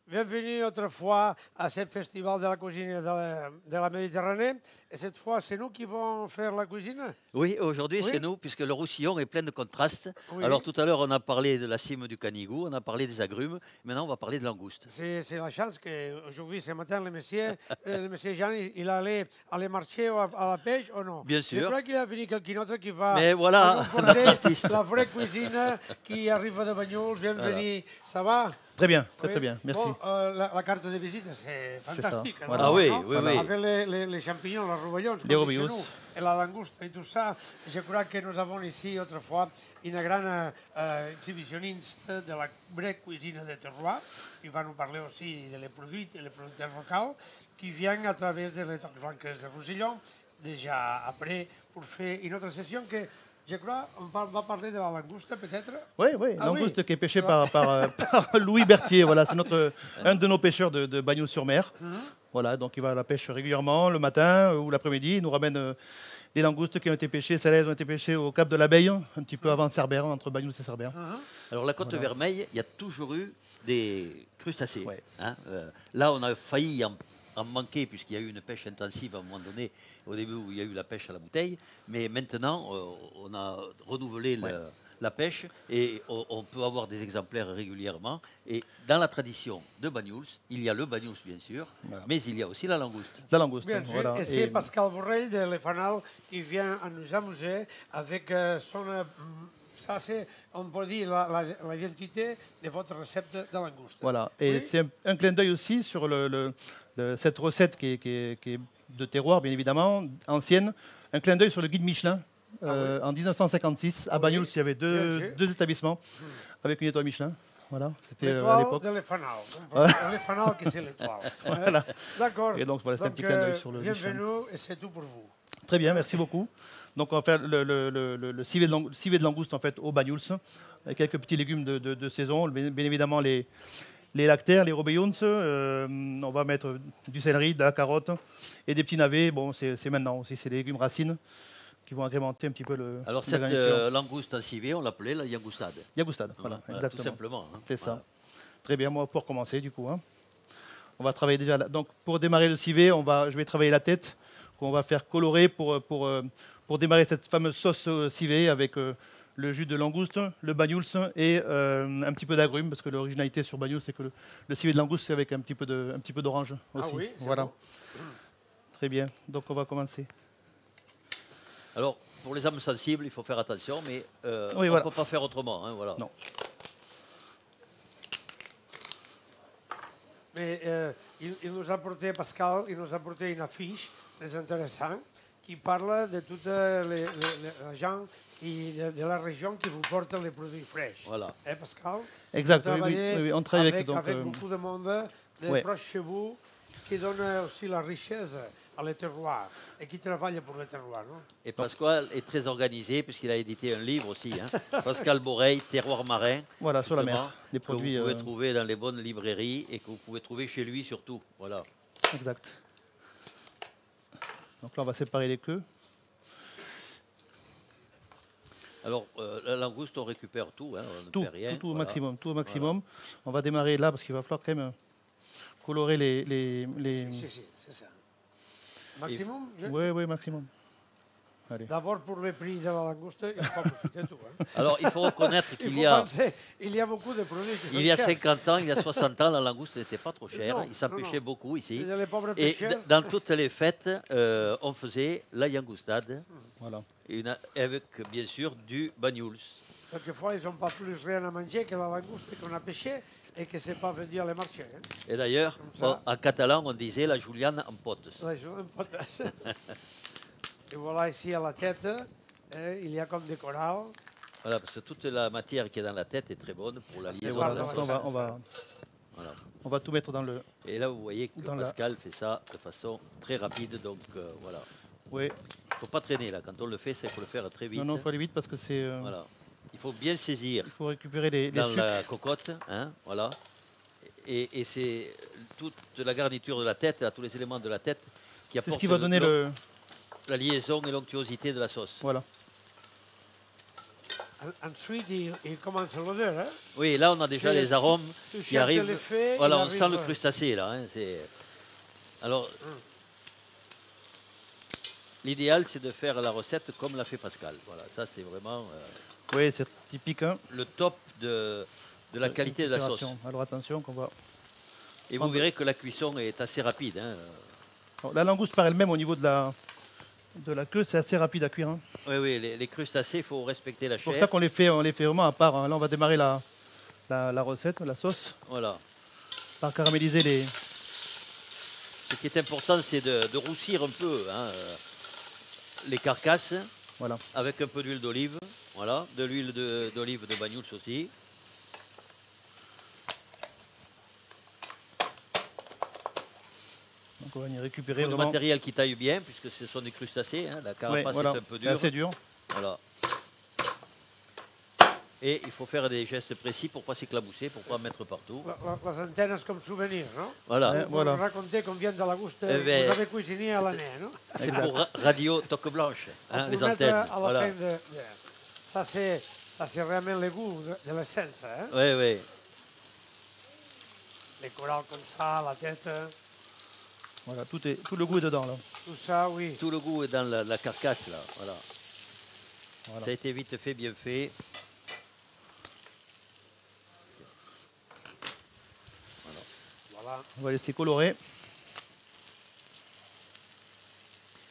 Bienvenue autrefois à ce festival de la cuisine de la Méditerranée. Et cette fois, c'est nous qui vont faire la cuisine. Oui, aujourd'hui, Oui. c'est nous, puisque le Roussillon est plein de contrastes. Oui. Alors, tout à l'heure, on a parlé de la cime du Canigou, on a parlé des agrumes. Maintenant, on va parler de langoustes. C'est la chance qu'aujourd'hui, ce matin, le monsieur Jean, il allait marcher à la pêche ou non? Bien Je sûr. crois qu'il y a venu quelqu'un d'autre qui va Mais voilà, nous notre porter artiste. la vraie cuisine qui arrive de Bagnols. Bienvenue, ça va? Très bien, Oui. très bien, merci. Bon, la carte de visite, c'est C'est fantastique. ça, alors, voilà. Ah oui, non? oui, oui. Avec les champignons, les rovellons, Les rovellons. et la langouste et tout ça, je crois que nous avons ici autrefois une grande exhibitionniste de la vraie cuisine de terroir, qui va nous parler aussi des produits locaux, qui viennent à travers les tocs blancs de Roussillon, déjà après, pour faire une autre session que je crois on va parler de la langouste peut-être. Oui, oui, Ah langouste oui. qui est pêchée par Louis Berthier. Voilà, c'est un de nos pêcheurs de Bagnols-sur-Mer. Voilà, donc il va à la pêche régulièrement le matin ou l'après-midi. Il nous ramène des langoustes qui ont été pêchées. Celles-là ont été pêchées au Cap de l'Abeille, un petit peu avant Cerbère, entre Bagnols et Cerbère. Alors, la côte vermeille, il y a toujours eu des crustacés. Ouais. Hein. Là, on a failli en manquer, puisqu'il y a eu une pêche intensive à un moment donné, au début où il y a eu la pêche à la bouteille. Mais maintenant, on a renouvelé la pêche et on peut avoir des exemplaires régulièrement. Et dans la tradition de Bagnols, il y a le Bagnols, bien sûr, mais il y a aussi la langouste. La langouste, Bien sûr, voilà. et c'est Pascal Borrell de Le Fanal qui vient à nous amuser avec son... ça, c'est, on peut dire, l'identité de votre recette de langouste. Voilà, et Oui. c'est un clin d'œil aussi sur cette recette qui est de terroir, bien évidemment, ancienne. Un clin d'œil sur le guide Michelin. En 1956, à Bagnols, il y avait Bien sûr. deux établissements avec une étoile Michelin. Voilà, c'était à L'étoile l'époque. de Le Fanal. Le Fanal qui c'est l'étoile. Voilà. D'accord. Et donc, voilà, c'est un petit clin d'œil sur le Michelin. bienvenue et c'est tout pour vous. Très bien, merci beaucoup. Donc on va faire le civet de langouste en fait au Bagnols, avec quelques petits légumes de saison, bien évidemment les lactaires, les rovellons. On va mettre du céleri, de la carotte et des petits navets. Bon, c'est maintenant aussi, c'est des légumes racines qui vont agrémenter un petit peu le. Alors, la cette garniture. langouste en civet, on l'appelait la yangoustade. Yagoustade, voilà, Voilà, exactement. tout simplement. Hein. C'est ça. Voilà. Très bien, moi pour commencer du coup. Hein. On va travailler déjà là. Donc pour démarrer le civet, je vais travailler la tête qu'on va faire colorer pour démarrer cette fameuse sauce civet avec le jus de langouste, le Bagnols et un petit peu d'agrumes parce que l'originalité sur Bagnols c'est que le civet de langouste c'est avec un petit peu d'orange aussi. Ah oui, c'est voilà. bon. Très bien. Donc on va commencer. Alors, pour les âmes sensibles, il faut faire attention, mais on ne voilà. peut pas faire autrement. Hein, voilà. Non. Mais il nous a porté, Pascal, il nous a porté une affiche très intéressante qui parle de toutes les gens de la région qui vous portent les produits fraîches. Voilà. Pascal? Exact, Vous oui, travaillez oui, on travaille avec donc, beaucoup de monde de ouais. proches chez vous qui donne aussi la richesse à les terroirs et qui travaille pour les terroirs, non? Et Pascal est très organisé puisqu'il a édité un livre aussi. Hein. Pascal Borrell, Terroir marin. Voilà, sur la justement, mer. Les que produits. vous pouvez trouver dans les bonnes librairies et que vous pouvez trouver chez lui surtout. Voilà. Exact. Donc là on va séparer les queues. Alors, la langouste, on récupère tout, hein, on ne Tout, perd rien. tout au voilà. maximum, tout au maximum. On va démarrer là parce qu'il va falloir quand même colorer les... Si, c'est ça. Maximum? Oui, maximum. Allez. D'abord, pour le prix de la langouste, il faut profiter de tout. Hein. Alors, il faut reconnaître Il qu'il faut y a... penser, il y a beaucoup de produits qui sont Il y a chers. 50 ans, il y a 60 ans, la langouste n'était pas trop chère. Non, Il s'en non, pêchait non. beaucoup ici. C'est les pauvres Et pêcheurs. dans toutes les fêtes, on faisait la yangoustade, Voilà. avec bien sûr du Bagnols. Quelquefois, ils n'ont pas plus rien à manger que la langouste qu'on a pêchée et que ce n'est pas vendu à les marchés. Hein. Et d'ailleurs, Comme ça. en catalan, on disait la Juliane en potes. Là, je un potasse. Et voilà, ici à la tête, il y a comme des coraux. Voilà, parce que toute la matière qui est dans la tête est très bonne pour la liaison. voilà, de la donc sauce. On va Voilà. tout mettre dans le... Et là, vous voyez que Dans la- Pascal fait ça de façon très rapide. Donc voilà. Oui. Il ne faut pas traîner là. Quand on le fait, il faut le faire très vite. Non, il faut aller vite parce que c'est... Voilà. Il faut bien saisir Il faut récupérer les dans sucres. la cocotte. Hein, voilà. Et c'est toute la garniture de la tête, là, tous les éléments de la tête qui C'est apportent ce qui va donner le... la liaison et l'onctuosité de la sauce. Voilà. Ensuite, il commence l'odeur. Hein? Oui, là, on a déjà C'est- les arômes tu qui cherches arrivent. l'effet, Voilà, il on arrive, sent le ouais. crustacé, là. Hein, alors, l'idéal, c'est de faire la recette comme l'a fait Pascal. Voilà, ça, c'est vraiment Oui, c'est typique. Hein, le top de la qualité de la sauce. préparation. Alors attention qu'on va. Et vous verrez que la cuisson est assez rapide. Hein. Alors, la langouste par elle-même au niveau de la queue, c'est assez rapide à cuire. Hein. Oui, oui, les crustacés, il faut respecter la C'est pour chair. ça qu'on les fait vraiment à part. Hein. Là, on va démarrer la recette, la sauce, Voilà. par caraméliser les. Ce qui est important, c'est de roussir un peu hein, les carcasses Voilà. avec un peu d'huile d'olive. Voilà, de l'huile d'olive de Banyuls aussi. Donc on va y Il récupérer faut du vraiment. matériel qui taille bien, puisque ce sont des crustacés. Hein. La Ouais, carapace voilà. est un peu C'est dure. assez dur. Voilà. Et il faut faire des gestes précis pour ne pas s'éclabousser, pour ne pas mettre partout. Les antennes comme souvenir, non? Voilà. Ouais. Vous Voilà. racontez combien de la gouste Eh ben, vous avez cuisiné à l'année, non? C'est pour Radio Toque Blanche, hein, Pour les mettre antennes. à la Voilà. fin ça, c'est vraiment le goût de l'essence. Hein? Oui, oui. Les corals comme ça, la tête, Voilà, tout le goût est dedans là. tout ça, oui. Tout le goût est dans la carcasse, là. Voilà. Voilà. Ça a été vite fait, bien fait. Voilà. On va laisser colorer.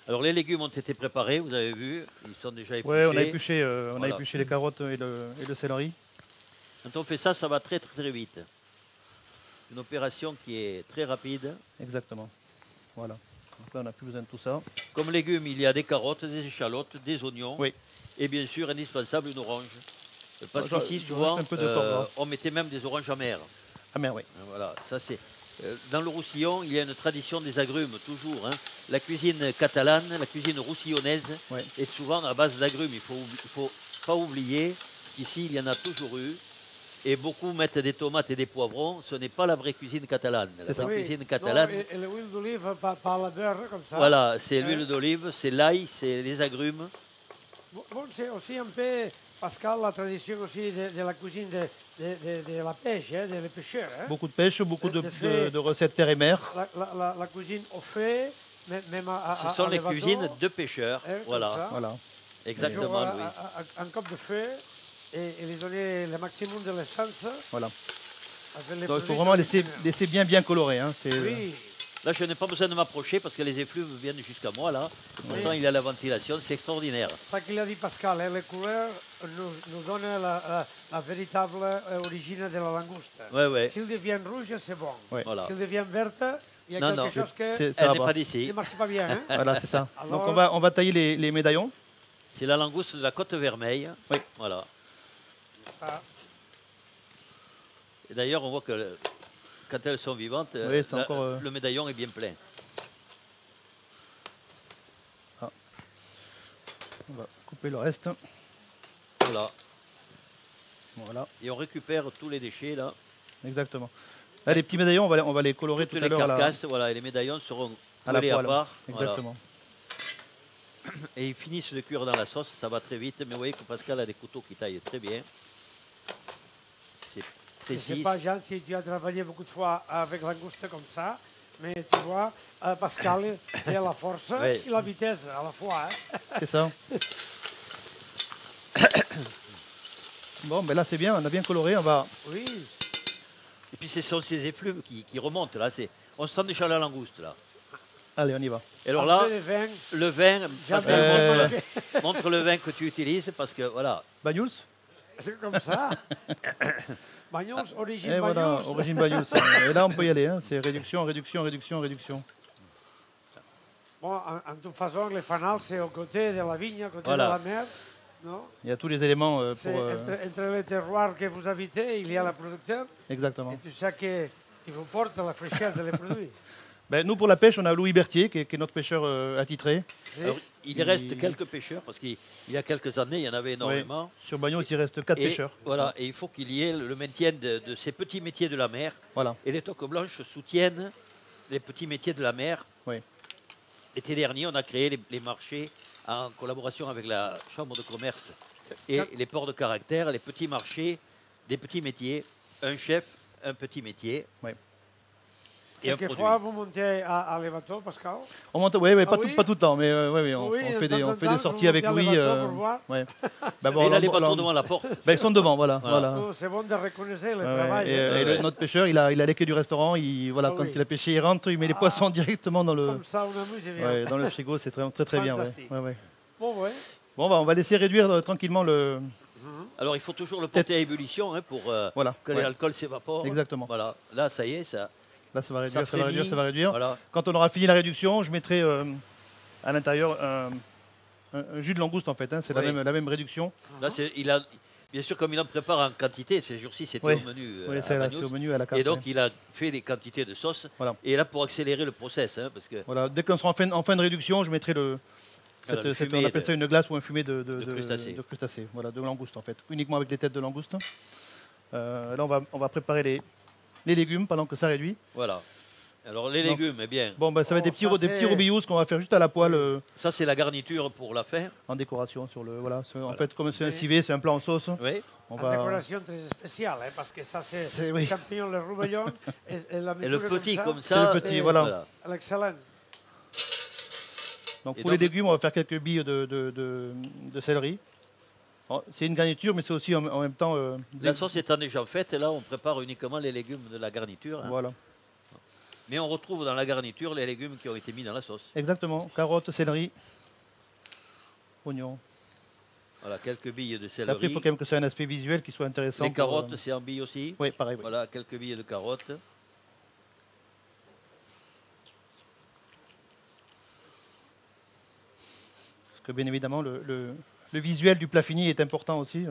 Alors, les légumes ont été préparés, vous avez vu. Ils sont déjà épluchés. Ouais, on a Voilà. épluché les carottes et le céleri. Quand on fait ça, ça va très, très, très vite. Une opération qui est très rapide. Exactement. Voilà. Donc là, on n'a plus besoin de tout ça. Comme légumes, il y a des carottes, des échalotes, des oignons. Oui. Et bien sûr, indispensable, une orange. Parce Je- qu'ici, je souvent, rajoute un peu de corde, on mettait même des oranges amères. Ah merde, oui. Voilà, ça c'est. Dans le Roussillon, il y a une tradition des agrumes, toujours. Hein. La cuisine catalane, la cuisine roussillonnaise Ouais. est souvent à base d'agrumes. Il faut pas oublier qu'ici, il y en a toujours eu. Et beaucoup mettent des tomates et des poivrons. Ce n'est pas la vraie cuisine catalane. La C'est ça. vraie Oui. cuisine Non, catalane, et l'huile d'olive, pas la beurre, comme ça. voilà, c'est Ouais. l'huile d'olive, c'est l'ail, c'est les agrumes. Bon, c'est aussi un peu, Pascal, la tradition aussi de la cuisine de la pêche, hein, des pêcheurs. Hein. Beaucoup de pêche, beaucoup De fait- de recettes terre et mer. La cuisine au fait, même à Ce sont les bateaux, cuisines de pêcheurs. hein, comme Voilà, ça. Voilà. exactement, Toujours Louis. un cop de feu et lui donner le maximum de l'essence. Voilà. avec les Donc, il produits faut vraiment traditionnels. laisser bien colorer. Hein. Oui, Là, je n'ai pas besoin de m'approcher parce que les effluves viennent jusqu'à moi, là. Et pourtant, Oui. il y a la ventilation, c'est extraordinaire. ça qu'il a dit Pascal, hein, les couleurs nous donnent la véritable origine de la langouste. Ouais, ouais. S'il devient rouge, c'est bon. Ouais. Voilà. S'il devient verte, il y a Non, quelque non. chose que Ça Elle va n'est pas. pas ne d'ici. marche pas bien. Hein. Voilà, c'est ça. Alors- Donc on va tailler les médaillons. C'est la langouste de la côte vermeille. Oui. Voilà. Ah, Et d'ailleurs, on voit que quand elles sont vivantes, Oui, c'est encore, le médaillon est bien plein. On va couper le reste. Voilà. Voilà, Et on récupère tous les déchets, là. exactement. Là, les petits médaillons, on va les colorer Toutes tout à les l'heure. là, carcasses, voilà. Et les médaillons seront à la collés à poêle. part. Voilà. Exactement. Et ils finissent de cuire dans la sauce, ça va très vite. Mais vous voyez que Pascal a des couteaux qui taillent très bien. C'est je ne sais précis. pas, Jean, si tu as travaillé beaucoup de fois avec langouste comme ça, mais tu vois, Pascal, il a la force Oui. et la vitesse à la fois. Hein. C'est ça. Bon, ben là c'est bien, on a bien coloré. On va. Oui, Et puis ce sont ces effluves qui remontent, là. On sent déjà la langouste, là. Allez, on y va. Et alors un là, peu de vin, le vin, jamais Pascal, montre- montre le vin que tu utilises parce que voilà. Banyuls. c'est comme ça. Bagnols, origine Et voilà, Bagnols. origine Banyuls. Et là on peut y aller. Hein. C'est réduction, réduction, réduction, réduction. Bon, en toute façon, les fanals, c'est au côté de la vigne, à côté Voilà. de la mer. Non. Il y a tous les éléments C'est pour. entre les terroirs que vous habitez, il y a le producteur. Exactement. Et tu sais qu'il vous porte la fraîcheur des produits. Ben, nous pour la pêche, on a Louis Berthier qui est notre pêcheur attitré. Alors, il reste quelques pêcheurs parce qu'il y a quelques années, il y en avait énormément. Sur Banyuls, il reste 4 Et pêcheurs. voilà, et il faut qu'il y ait le maintien de ces petits métiers de la mer. Voilà. Et les toques blanches soutiennent les petits métiers de la mer. Oui. L'été dernier, on a créé les marchés en collaboration avec la Chambre de commerce Et les ports de caractère, les petits marchés, des petits métiers, un chef, un petit métier. Ouais. Et un produit. Quelquefois, vous montez à l'évator, Pascal. On monte, ouais, Ah pas, oui pas tout le temps, mais on Oui, fait de temps on en fait temps, des vous sorties avec montez à Louis. l'évator pour voir. Ouais. Et là, les bateaux devant la porte. Ils sont devant, voilà. Voilà. Oh, c'est bon de reconnaître le Ouais, travail. et, hein. Ouais. notre pêcheur, il a les clés du restaurant. Voilà, Ah quand oui. il a pêché, il rentre, il met les poissons directement dans le, Comme ça, on amuse bien. ouais, dans le frigo. C'est très bien. Ouais. Fantastique. Ouais, ouais. Bon, ouais. Bon, on va laisser réduire tranquillement le. Alors, il faut toujours le porter à ébullition hein, pour Voilà. que ouais. l'alcool s'évapore. Exactement. Voilà. Là, ça y est, ça. Là, ça va réduire, ça va frémit. réduire, ça va réduire. Voilà. Quand on aura fini la réduction, je mettrai à l'intérieur un jus de langouste en fait. Hein. C'est Oui. la même réduction. Là, bien sûr, comme il en prépare en quantité, ces jours-ci, c'était Oui. au menu. Oui, à c'est Bagnols. au menu à la carte. Et donc, ouais. il a fait des quantités de sauce. Voilà. Et là, pour accélérer le process, hein, parce que Voilà. Dès qu'on sera en fin de réduction, je mettrai le fumé on appelle de- ça une glace ou un fumé de crustacés. crustacés. Voilà, de langouste en fait. Uniquement avec les têtes de langouste. Là, on va préparer les légumes pendant que ça réduit. voilà. Alors, les Donc, légumes, eh bien, Bon, ça va être Oh, des ça, petits c'est- robilloux qu'on va faire juste à la poêle ça, c'est la garniture pour la fin. en décoration sur le. Voilà. En Voilà. fait, comme c'est un Oui. civet, c'est un plat en sauce. Oui. On Une va. décoration très spéciale, hein, parce que ça, c'est C'est- les oui. champignons, le roubaillon, et la Et le mesure petit, comme C'est ça. le petit, c'est- voilà. L'excellent. Donc Et pour donc- les légumes, on va faire quelques billes de céleri. Alors, c'est une garniture, mais c'est aussi en même temps. La sauce étant déjà faite, et là, on prépare uniquement les légumes de la garniture. hein. Voilà, Mais on retrouve dans la garniture les légumes qui ont été mis dans la sauce. exactement. Carottes, céleri, oignons. Voilà, quelques billes de Après, céleri. il faut quand même que ça ait un aspect visuel qui soit intéressant. Les pour, carottes, c'est en billes aussi. Oui, pareil. Oui. Voilà, quelques billes de carottes. Parce que bien évidemment, le visuel du plat fini est important aussi.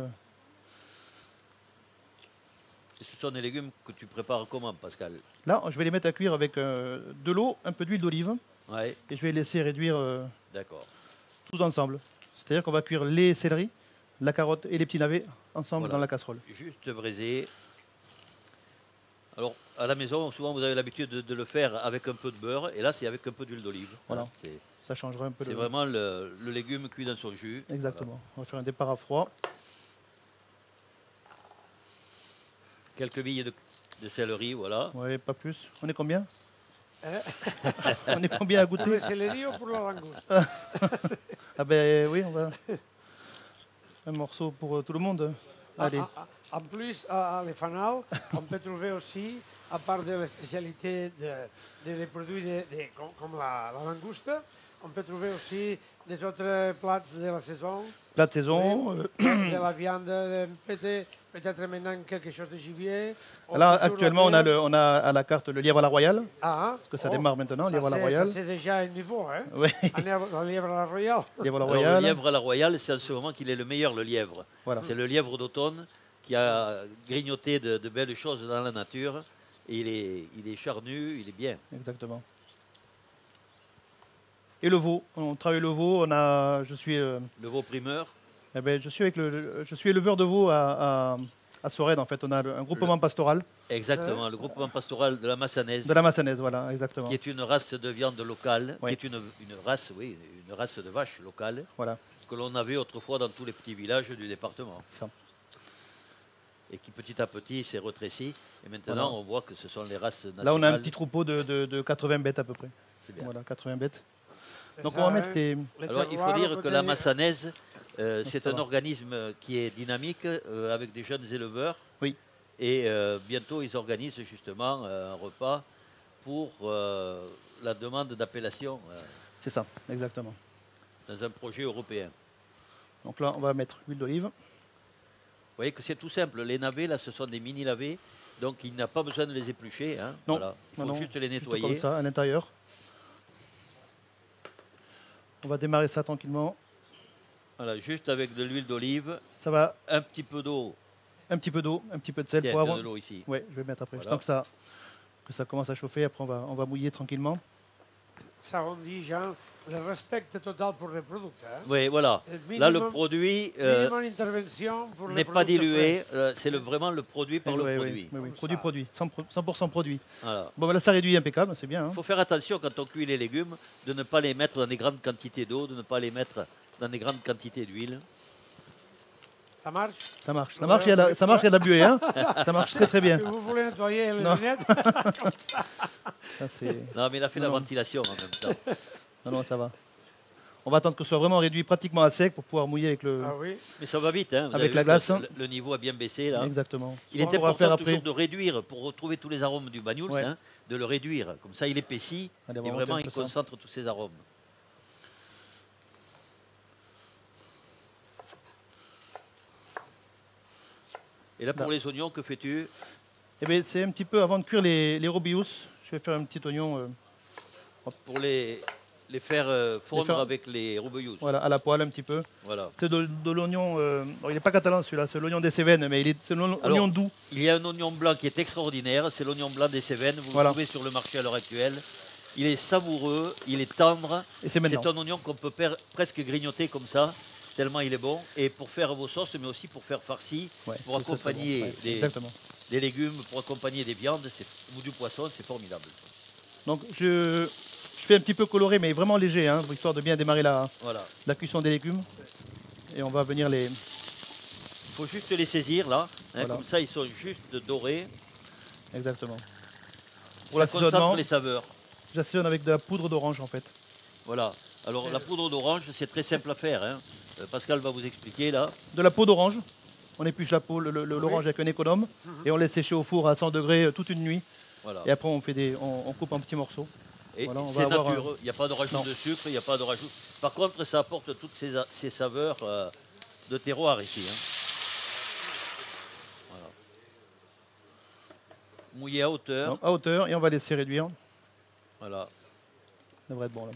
Et ce sont des légumes que tu prépares comment, Pascal? Là, je vais les mettre à cuire avec de l'eau, un peu d'huile d'olive, Oui, et je vais les laisser réduire d'accord. tous ensemble. C'est-à-dire qu'on va cuire les céleris, la carotte et les petits navets ensemble Voilà. dans la casserole. Juste braisé. Alors, à la maison, souvent, vous avez l'habitude de le faire avec un peu de beurre. Et là, c'est avec un peu d'huile d'olive. Voilà. C'est Ça changera un peu. c'est vraiment le légume cuit dans son jus. Exactement. On va faire un départ à froid. Voilà. Quelques billes de céleri, voilà. Ouais, pas plus. On est combien Hein? On est combien à Pour goûter le céleri ou pour la langouste? Ah ben oui, on va. Un morceau pour tout le monde. Allez. En plus, à Les Fanal, on peut trouver aussi, à part de la spécialité des produits comme la langouste, on peut trouver aussi des autres plats de la saison. Plat de saison. De la viande, peut-être maintenant quelque chose de gibier. Là, Toujours actuellement, la viande. on a à la carte le lièvre à la royale. Ah, Parce que ça démarre maintenant, lièvre à la ça, royale. c'est déjà un niveau, hein? Oui, La lièvre à la royale. lièvre à la Alors, le royale. lièvre à la royale, c'est en ce moment qu'il est le meilleur, le lièvre. Voilà. C'est le lièvre d'automne qui a grignoté de belles choses dans la nature. Et il est charnu, il est bien. Exactement. Et le veau. On travaille le veau. Je suis Le veau primeur. je suis éleveur de veaux à Sorède en fait. On a un groupement pastoral Exactement, le groupement pastoral de la Massanaise, de la Massanaise, voilà, exactement. qui est une race de viande locale, Oui. qui est une race, oui, une race de vache locale, Voilà, que l'on avait autrefois dans tous les petits villages du département. ça. Et qui petit à petit s'est rétréci. Et maintenant, Voilà. on voit que ce sont les races nationales. Là, on a un petit troupeau de 80 bêtes à peu près. C'est bien. Voilà, 80 bêtes. C'est Donc ça, on va hein. mettre des. Les Alors, il faut terroirs, dire que la peut-être- Massanaise, c'est ça un va. organisme qui est dynamique, avec des jeunes éleveurs. Oui. Et bientôt, ils organisent justement un repas pour la demande d'appellation C'est ça, exactement. dans un projet européen. Donc là, on va mettre l'huile d'olive. Vous voyez que c'est tout simple. Les navets, là, ce sont des mini-navets. Donc, il n'a pas besoin de les éplucher. Hein. Non, Voilà. Il faut non, non, juste les Juste nettoyer. comme ça, à l'intérieur. On va démarrer ça tranquillement. Voilà, juste avec de l'huile d'olive, Ça va, un petit peu d'eau. un petit peu d'eau, un petit peu de sel, Tiens, poivre. de l'eau ici. Ouais, je vais mettre après. Voilà. Tant que ça commence à chauffer, après on va mouiller tranquillement. Ça, on dit, Jean, le respect total pour les produits. Hein? Oui, voilà. Et Là, le minimum- produit minimum intervention pour les n'est pas products dilué. C'est vraiment le produit par le Oui, oui, produit. oui, oui, Comme produit, ça. produit, 100% produit. Voilà. Bon, ben là, ça réduit impeccable, c'est bien. Hein. Il faut faire attention quand on cuit les légumes de ne pas les mettre dans des grandes quantités d'eau, de ne pas les mettre dans des grandes quantités d'huile. Ça marche? Ça marche. Ça marche, il y a de la buée. Hein. Ça marche très très bien. Si vous voulez nettoyer les Non. lunettes, comme ça. Ça, c'est- Non, mais il a fait la Non. ventilation en même temps. non, non, ça va. On va attendre que ce soit vraiment réduit pratiquement à sec pour pouvoir mouiller avec le. Ah oui. Mais ça va vite, hein. Vous Avec avez la vu glace, que hein. Le niveau a bien baissé là. Exactement. Il est On pourra faire important après. toujours de réduire pour retrouver tous les arômes du Banyuls, Ouais. hein, de le réduire. Comme ça, il épaissit Allez, on et va vraiment monter un il peu ça. concentre tous ses arômes. Et là, pour Là. les oignons, que fais-tu? Eh bien, c'est un petit peu avant de cuire les robius. Je vais faire un petit oignon Pour les faire fondre faire- avec les roubeillous. voilà, à la poêle un petit peu. Voilà. C'est de l'oignon. Bon, il n'est pas catalan celui-là, c'est l'oignon des Cévennes, mais c'est l'oignon Alors, doux. Il y a un oignon blanc qui est extraordinaire, c'est l'oignon blanc des Cévennes. Vous Voilà. le trouvez sur le marché à l'heure actuelle. Il est savoureux, il est tendre. Et c'est maintenant. C'est un oignon qu'on peut presque grignoter comme ça, tellement il est bon. Et pour faire vos sauces, mais aussi pour faire farci, Ouais, pour c'est très, très accompagner bon. Ouais, des Exactement. légumes, pour accompagner des viandes ou du poisson, c'est formidable. Donc je fais un petit peu coloré, mais vraiment léger, hein, histoire de bien démarrer la Voilà. cuisson des légumes. Et on va venir les. Il faut juste les saisir là, hein, Voilà. comme ça ils sont juste dorés. Exactement. Pour Ça concentre l'assaisonnement, les saveurs. j'assaisonne avec de la poudre d'orange en fait. Voilà. Alors la poudre d'orange, c'est très simple à faire, hein. Pascal va vous expliquer là. De la peau d'orange. On épluche la peau, l'orange avec un économe et on laisse sécher au four à 100 degrés toute une nuit. Voilà. Et après on coupe en petits morceaux. Et Voilà, on c'est va avoir nature, il n'y a pas de rajout Non. de sucre, il n'y a pas de rajout. Par contre, ça apporte toutes ces saveurs de terroir ici, hein. Voilà. Mouillé à hauteur. Donc, à hauteur et on va laisser réduire. Voilà. Ça devrait être bon là.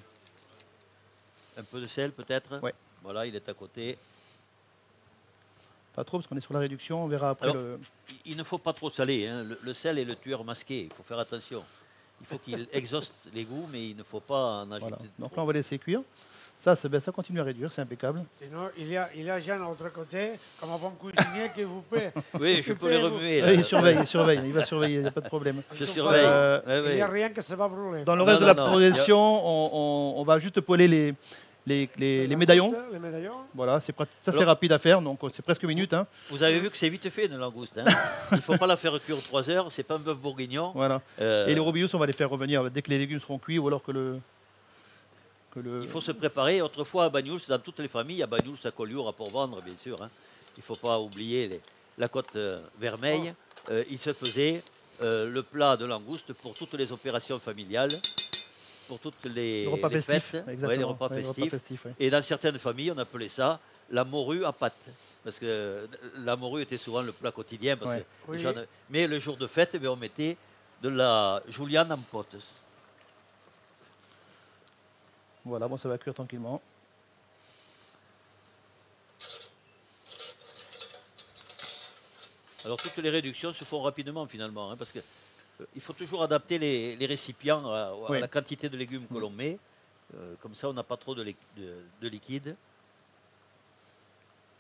Un peu de sel peut-être. Ouais. Voilà, il est à côté. Pas trop parce qu'on est sur la réduction, on verra après Alors, le. Il ne faut pas trop saler, hein. Le sel est le tueur masqué, il faut faire attention. Il faut qu'il exhauste les goûts, mais il ne faut pas en ajouter Voilà. Donc trop. là on va laisser cuire. Ça, ça continue à réduire, c'est impeccable. Sinon, il y a Jean à l'autre côté, comme un bon cuisinier qui vous peut. Oui, je peux les remuer. là. Il surveille, il va surveiller, il n'y a pas de problème. Je surveille. Euh, Ouais, Il ouais. n'y a rien que ça va brûler. Dans le Non, reste de non, la non. progression, on va juste poêler les médaillons. Les médaillons. Voilà, c'est ça c'est Alors- rapide à faire, donc c'est presque une minute. Hein. Vous avez vu que c'est vite fait une langouste. Hein. Il ne faut pas la faire cuire 3 heures, c'est pas un bœuf bourguignon. Voilà. Et les robius, on va les faire revenir dès que les légumes seront cuits ou alors que le. Il faut se préparer. Autrefois à Banyuls, dans toutes les familles, à Banyuls, à Collioure, à Port-Vendre, bien sûr. Hein. Il ne faut pas oublier la côte vermeille. Il se faisait le plat de langouste pour toutes les opérations familiales, pour toutes les, Le repas les festif. fêtes, Exactement. ouais, les repas Ouais, festifs. ouais. Et dans certaines familles, on appelait ça la morue à pâte. Parce que la morue était souvent le plat quotidien. Parce Ouais. que Oui. les gens mais le jour de fête, eh bien, on mettait de la julienne en potes. Voilà, bon, ça va cuire tranquillement. Alors toutes les réductions se font rapidement finalement, hein, parce que il faut toujours adapter les récipients à Oui. la quantité de légumes que l'on met. Comme ça, on n'a pas trop de liquide.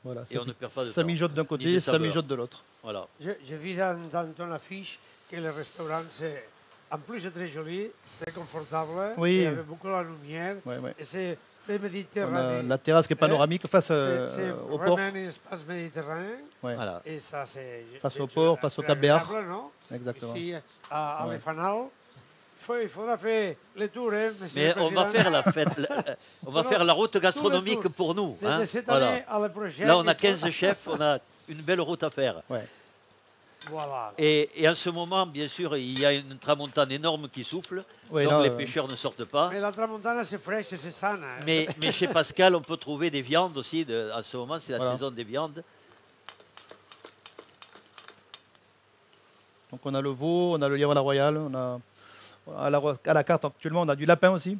Voilà, Et on ne perd pas de ça temps, mijote d'un ni côté, de ça saveur. mijote de l'autre. Voilà. J'ai vu dans ton affiche que le restaurant, c'est en plus c'est très joli, très confortable, Oui. et avec beaucoup de lumière, Ouais, ouais. et c'est très On a méditerranéen. la terrasse qui est panoramique face C'est au port. vraiment un espace méditerranéen, Ouais, Voilà. et ça c'est... Face au port, face au très Cap Béar. agréable, non? exactement. Ici, à Ouais. Les Fanal. Il faudra faire le tour, hein, monsieur Mais le on va Président. faire la fête, on va Non, faire la route tout le gastronomique tour. pour nous. De Hein. cette Voilà. année à la prochaine. Là, on a il faut- 15 chefs, on a une belle route à faire. Ouais. Voilà. Et en ce moment, bien sûr, il y a une tramontane énorme qui souffle, Ouais, donc là, les pêcheurs ne sortent pas. Mais la tramontana, c'est fraîche, c'est sain. hein. Mais chez Pascal, on peut trouver des viandes aussi. En ce moment, c'est la Voilà. saison des viandes. Donc on a le veau, on a le lièvre à la royale, on a à la carte actuellement on a du lapin aussi.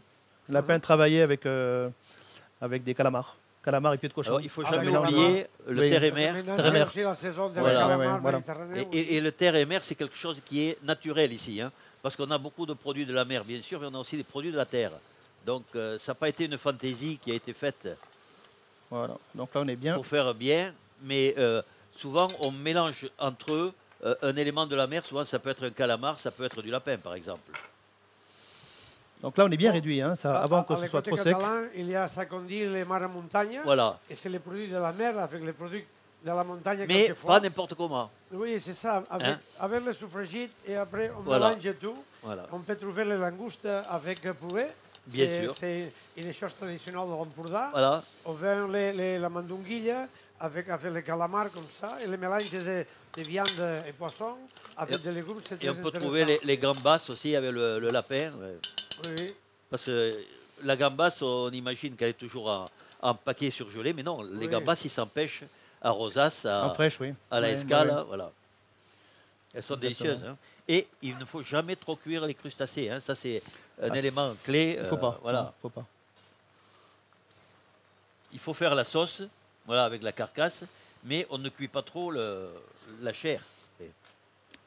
Lapin travaillé avec des calamars. Calamars et pieds de cochon. Alors, il ne faut Ah, jamais d'accord. oublier le Oui. terre et Parce que mer. maintenant, Terre et c'est mer. aussi la saison de Voilà. la Ouais, calamar voilà. méditerranéen. Et le terre et mer, c'est quelque chose qui est naturel ici. Hein, parce qu'on a beaucoup de produits de la mer, bien sûr, mais on a aussi des produits de la terre. Donc, ça n'a pas été une fantaisie qui a été faite Voilà. Donc là on est bien. pour faire bien. Mais souvent, on mélange entre eux un élément de la mer. Souvent, ça peut être un calamar, ça peut être du lapin, par exemple. Donc là on est bien Bon. réduit, hein, ça, avant que À ce l'écoute soit trop sec. catalan, il y a ça qu'on dit les mares en montagne. Voilà. Et c'est les produits de la mer avec les produits de la montagne Mais quelquefois. pas n'importe comment. Oui, c'est ça, avec, Hein? avec le sofregit et après on Voilà. mélange tout. Voilà. On peut trouver les langoustes avec poulet. Bien sûr. C'est une chose traditionnelle de l'Empordà. Voilà. On vend la mandonguilla avec les calamars comme ça et le mélange de viande et poisson avec des légumes, c'est Et très on peut intéressant. trouver les gambas aussi avec le lapin. Oui, Parce que la gambasse, on imagine qu'elle est toujours en paquet surgelé, mais non, les Oui. gambas, ils s'empêchent à Rosas, En fraîche, oui. à la Ouais, Escale, ouais. voilà. Elles sont Exactement. délicieuses. Hein. Et il ne faut jamais trop cuire les crustacés. Hein. Ça, c'est un élément clé. Il ne faut pas. Voilà. Non, faut pas. Il faut faire la sauce, voilà, avec la carcasse, mais on ne cuit pas trop la chair. Il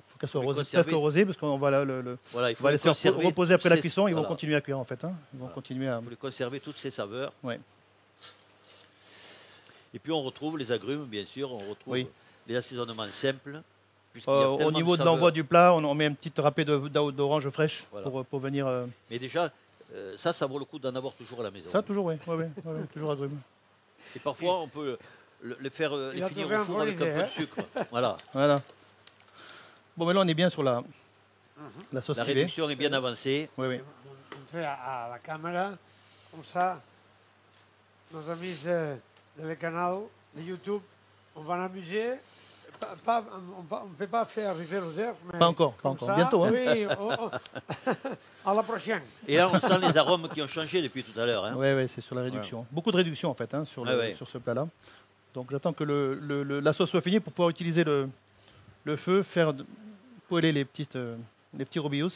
faut qu'elle soit les rosée, conserver. presque rosée, parce qu'on va, Voilà, il on faut va les laisser conserver reposer après la toutes ces- cuisson. Ils vont voilà. continuer à cuire, en fait. Hein. Ils vont Voilà. continuer à... Il faut les conserver toutes ces saveurs. Ouais. Et puis on retrouve les agrumes, bien sûr, on retrouve Oui. les assaisonnements simples. puisqu'il y a Au tellement niveau de saveurs. l'envoi du plat, on met une petite râpée d'orange fraîche Voilà. pour venir... Mais déjà, ça vaut le coup d'en avoir toujours à la maison. Ça, toujours, oui. Toujours agrumes. Et parfois, on peut les faire Il a finir trouvé au un four bon avec un idée, peu de hein. sucre. Voilà. Voilà. Bon, mais là, on est bien sur la sauce La civet. réduction est bien avancée. Oui, oui. montrer à la caméra, comme ça, nos amis de canal de YouTube, on va l'amuser. On ne peut pas faire arriver l'odeur. mais Pas encore, pas comme encore. ça, Bientôt, hein. Oui, à la prochaine. Et là, on sent les arômes qui ont changé depuis tout à l'heure. Hein. Oui, c'est sur la réduction. Beaucoup de réduction, en fait, hein, sur, Ouais. sur ce plat-là. Donc, j'attends que la sauce soit finie pour pouvoir utiliser le feu, poêler les petits robillos.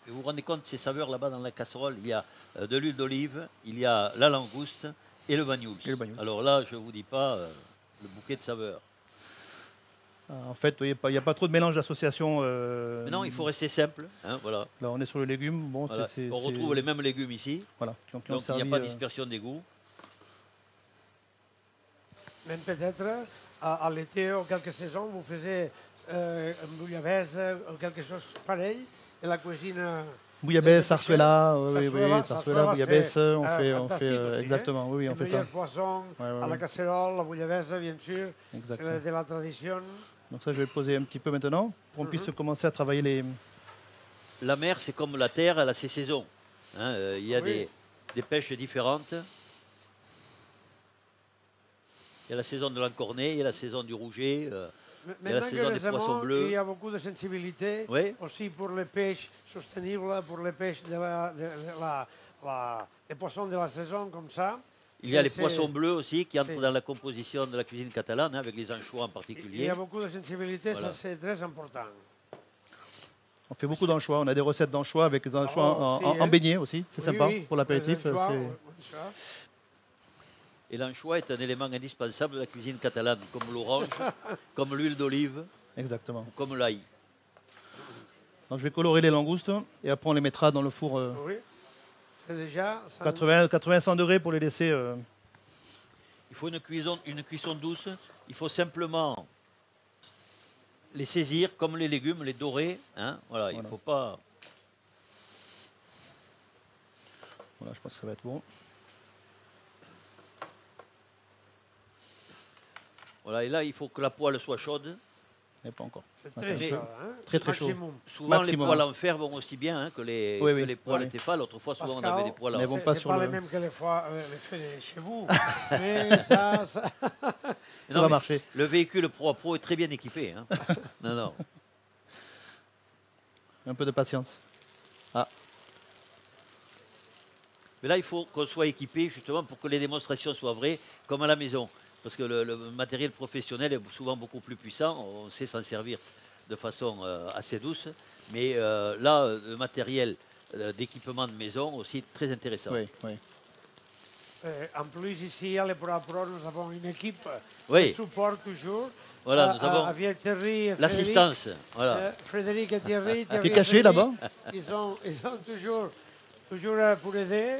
Et vous vous rendez compte, ces saveurs là-bas dans la casserole, il y a de l'huile d'olive, il y a la langouste et le bagnoul. Et le bagnoul. Alors là, je ne vous dis pas le bouquet de saveurs. En fait, il n'y a pas trop de mélange d'associations. Mais non, il faut rester simple. Hein, voilà. Là, on est sur le légume. Bon, Voilà. c'est- On c'est- retrouve les mêmes légumes ici. Voilà, qui ont Donc il n'y a servi, pas de dispersion des goûts. Même peut-être à l'été ou quelques saisons, vous faisiez une bouillabaisse ou quelque chose pareil. Et la cuisine. Bouillabaisse, sarsuela, oui, Sarsuela, sarsuela, bouillabaisse, on fait, fantastique aussi, exactement, oui, Le on fait meilleur ça. poisson Ouais, à la casserole, la bouillabaisse, bien sûr. Exactement. C'est de la tradition. Donc ça, je vais le poser un petit peu maintenant, pour qu'on puisse commencer à travailler les... La mer, c'est comme la terre, elle a ses saisons. Hein, il y a Oui. des pêches différentes. Il y a la saison de l'encornet, il y a la saison du rouget. Il y a la Maintenant saison que des poissons récemment, bleus. il y a beaucoup de sensibilité Oui. aussi pour les pêches sostenibles, pour les pêches des poissons de la saison comme ça. Il y a les C'est- poissons bleus aussi qui entrent c'est- dans la composition de la cuisine catalane, hein, avec les anchois en Il y particulier. a beaucoup de sensibilité, Voilà. ça c'est très important. On fait beaucoup d'anchois, on a des recettes d'anchois avec des anchois Oh, en, aussi, en hein. beignets aussi, c'est Oui, sympa oui, pour l'apéritif. les anchois, c'est- oui, ça. Et l'anchois est un élément indispensable de la cuisine catalane, comme l'orange, comme l'huile d'olive, Exactement. comme l'ail. Donc je vais colorer les langoustes et après on les mettra dans le four Oui, c'est déjà. ça- 80-100 degrés pour les laisser... Il faut une cuisson douce. Il faut simplement les saisir comme les légumes, les dorer. Hein, voilà, il Voilà. ne faut pas. Voilà, je pense que ça va être bon. Voilà, et là, il faut que la poêle soit chaude. Mais pas encore. C'est très Attends. chaud. Hein? Très, très chaud. Maximum. Souvent, Maximum. les poêles en fer vont aussi bien hein, que les, Oui, que oui, les poêles oui. Tefal. Autrefois, souvent, on Pascal, avait des poêles en Mais fer. bon, C'est pas c'est sur pas le- les mêmes que les faits chez vous. Mais ça, Ça Non, va mais marcher. Le véhicule Pro à Pro est très bien équipé. Hein. Non, non. Un peu de patience. Ah, Mais là, il faut qu'on soit équipé justement pour que les démonstrations soient vraies, comme à la maison. Parce que le matériel professionnel est souvent beaucoup plus puissant. On sait s'en servir de façon assez douce. Mais là, le matériel d'équipement de maison aussi très intéressant. oui, oui. En plus, ici, à l'Epro Pro, nous avons une équipe Oui. qui supporte toujours. Voilà, nous avons avec Thierry et l'assistance. Voilà. Frédéric et Thierry. Qui est caché là-bas. Ils sont toujours pour aider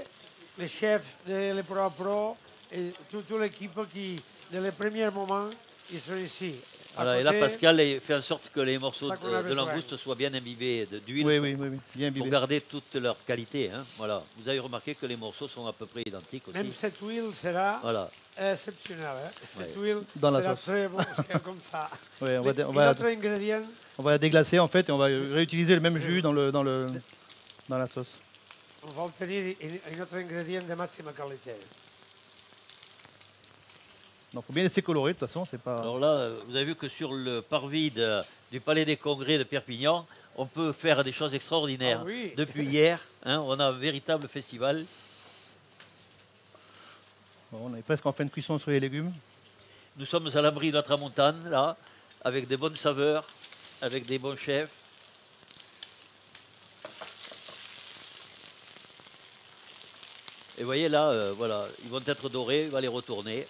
les chefs de l'Epro Pro et toute l'équipe qui, dès les premiers moments, ils sont ici. Voilà, et là, côté, Pascal fait en sorte que les morceaux ça qu'on de a besoin. langouste soient bien imbibés d'huile Oui, oui, oui, oui, bien pour imbibé. garder toute leur qualité. Hein. Voilà. Vous avez remarqué que les morceaux sont à peu près identiques aussi. même cette huile sera Voilà. exceptionnelle. Hein. Cette Ouais. huile Dans la sera sauce. très bon, comme ça. Ouais, Un autre ingrédient, on va la déglacer en fait et on va réutiliser le même jus dans la sauce. on va obtenir un autre ingrédient de máxima qualité. Donc il faut bien laisser colorer de toute façon, c'est pas. Alors là, vous avez vu que sur le parvis du Palais des Congrès de Perpignan, on peut faire des choses extraordinaires. Ah oui. Depuis hier, hein, on a un véritable festival. Bon, on est presque en fin de cuisson sur les légumes. Nous sommes à l'abri de la tramontane, là, avec des bonnes saveurs, avec des bons chefs. Et vous voyez là, voilà, ils vont être dorés, il va les retourner.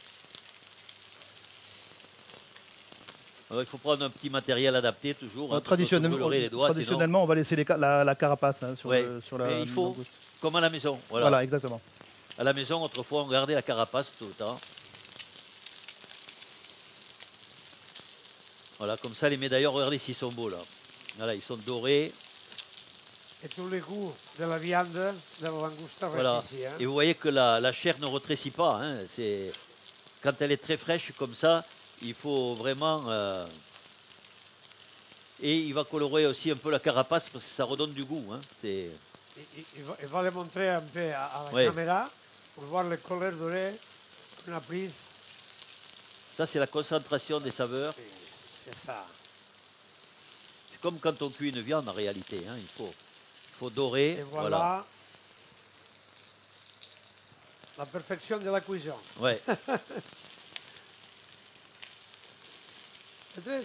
Alors, il faut prendre un petit matériel adapté toujours. Hein, Traditionnellement, les doigts, traditionnellement on va laisser la carapace hein, sur, ouais, sur la mais il faut, langouste. comme à la maison. Voilà. Voilà, exactement. À la maison, autrefois, on gardait la carapace tout le temps. Voilà, comme ça, les médailleurs, regardez s'ils sont beaux là. Voilà, ils sont dorés. Et tous les goûts de la viande, de la langouste Voilà. restent ici. Hein. Et vous voyez que la chair ne rétrécit pas. Hein. Quand elle est très fraîche comme ça, il faut vraiment... Et il va colorer aussi un peu la carapace parce que ça redonne du goût. Hein. Il va le montrer un peu à la Ouais. caméra pour voir le couleur doré qu'on a prise. Ça, c'est la concentration des saveurs. C'est ça. C'est comme quand on cuit une viande en réalité. Hein. Il faut dorer. Et voilà. La perfection de la cuisson. Ouais.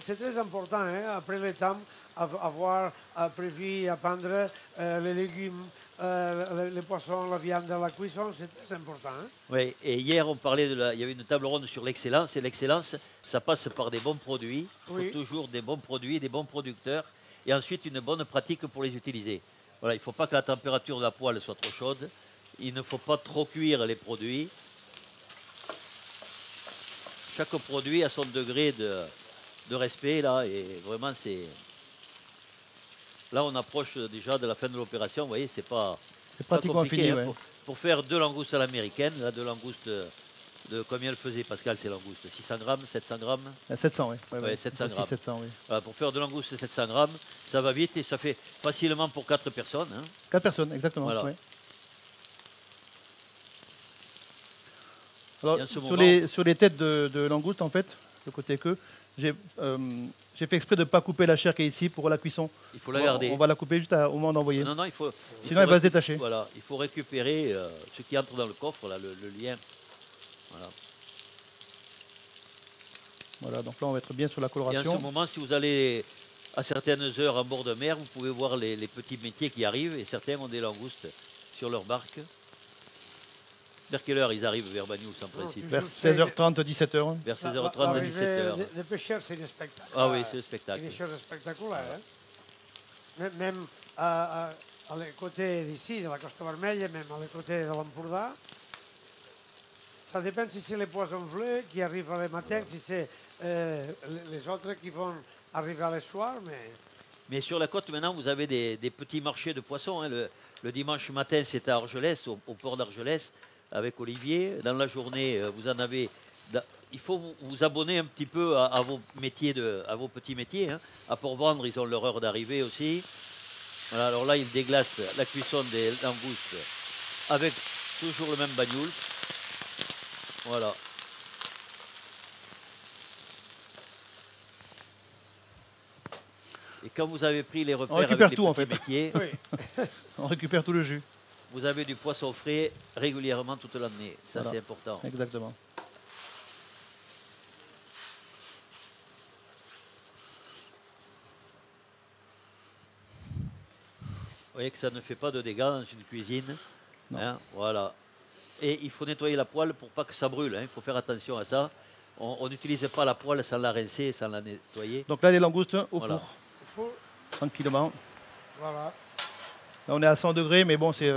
C'est très important, hein, après le temps, avoir prévu apprendre les légumes, les poissons, la viande, la cuisson, c'est très important. Hein. Oui, et hier on parlait il y avait une table ronde sur l'excellence, et l'excellence, ça passe par des bons produits, il Oui. faut toujours des bons produits, des bons producteurs, et ensuite une bonne pratique pour les utiliser. Voilà, il ne faut pas que la température de la poêle soit trop chaude, il ne faut pas trop cuire les produits. Chaque produit a son degré de respect, là, et vraiment c'est... Là on approche déjà de la fin de l'opération, vous voyez, c'est pas pratiquement compliqué, fini. hein, Ouais. pour faire 2 langoustes à l'américaine, là 2 langoustes de combien elle faisait Pascal ces langoustes 600 grammes, 700 grammes 700, oui. Ouais, 700 Aussi grammes. 700, oui. Voilà, pour faire 2 langoustes de 700 grammes, ça va vite et ça fait facilement pour 4 personnes. Hein. 4 personnes, exactement. Voilà. Ouais. Alors, Et en ce sur, moment- sur les têtes de langouste, en fait, le côté queue, j'ai fait exprès de ne pas couper la chair qui est ici pour la cuisson. Il faut la garder. On va la couper juste au moment d'envoyer. Non, il faut... Sinon, elle va se détacher. Voilà, il faut récupérer ce qui entre dans le coffre, là, le lien. Voilà. Voilà, donc là, on va être bien sur la Et en coloration. ce moment, si vous allez à certaines heures en bord de mer, vous pouvez voir les petits métiers qui arrivent, et certains ont des langoustes sur leur barque. Vers quelle heure ils arrivent vers Bagnous en principe? Vers 16h30, 17h. Vers 16h30, L'arrivée 17h. des pêcheurs, c'est un spectacle. Ah oui, c'est le spectacle. C'est des choses spectaculaires. Hein. Même à les côtés d'ici, de la Costa Vermella, même à les côtés de l'Empordà, ça dépend si c'est les poissons bleus qui arrivent le matin, si c'est les autres qui vont arriver le soir, Mais sur la côte, maintenant, vous avez des petits marchés de poissons. Hein. Le dimanche matin, c'est à Argelès, au port d'Argelès, avec Olivier. Dans la journée, vous en avez... Il faut vous abonner un petit peu à vos métiers, à vos petits métiers. Hein. À Port-Vendre, ils ont leur heure d'arrivée aussi. Voilà, alors là, ils déglacent la cuisson des langoustes avec toujours le même bagnoul. Voilà. Et quand vous avez pris les repères récupère avec les tout, en petits fait. métiers, oui. On récupère tout le jus. vous avez du poisson frais régulièrement toute l'année. Ça, Voilà. c'est important. Exactement. Vous voyez que ça ne fait pas de dégâts dans une cuisine. Non. Hein, voilà. Et il faut nettoyer la poêle pour pas que ça brûle. Hein. Il faut faire attention à ça. On n'utilise pas la poêle sans la rincer, sans la nettoyer. Donc là, les langoustes au Voilà. four, Il faut, tranquillement. voilà. Là, on est à 100 degrés, mais bon, c'est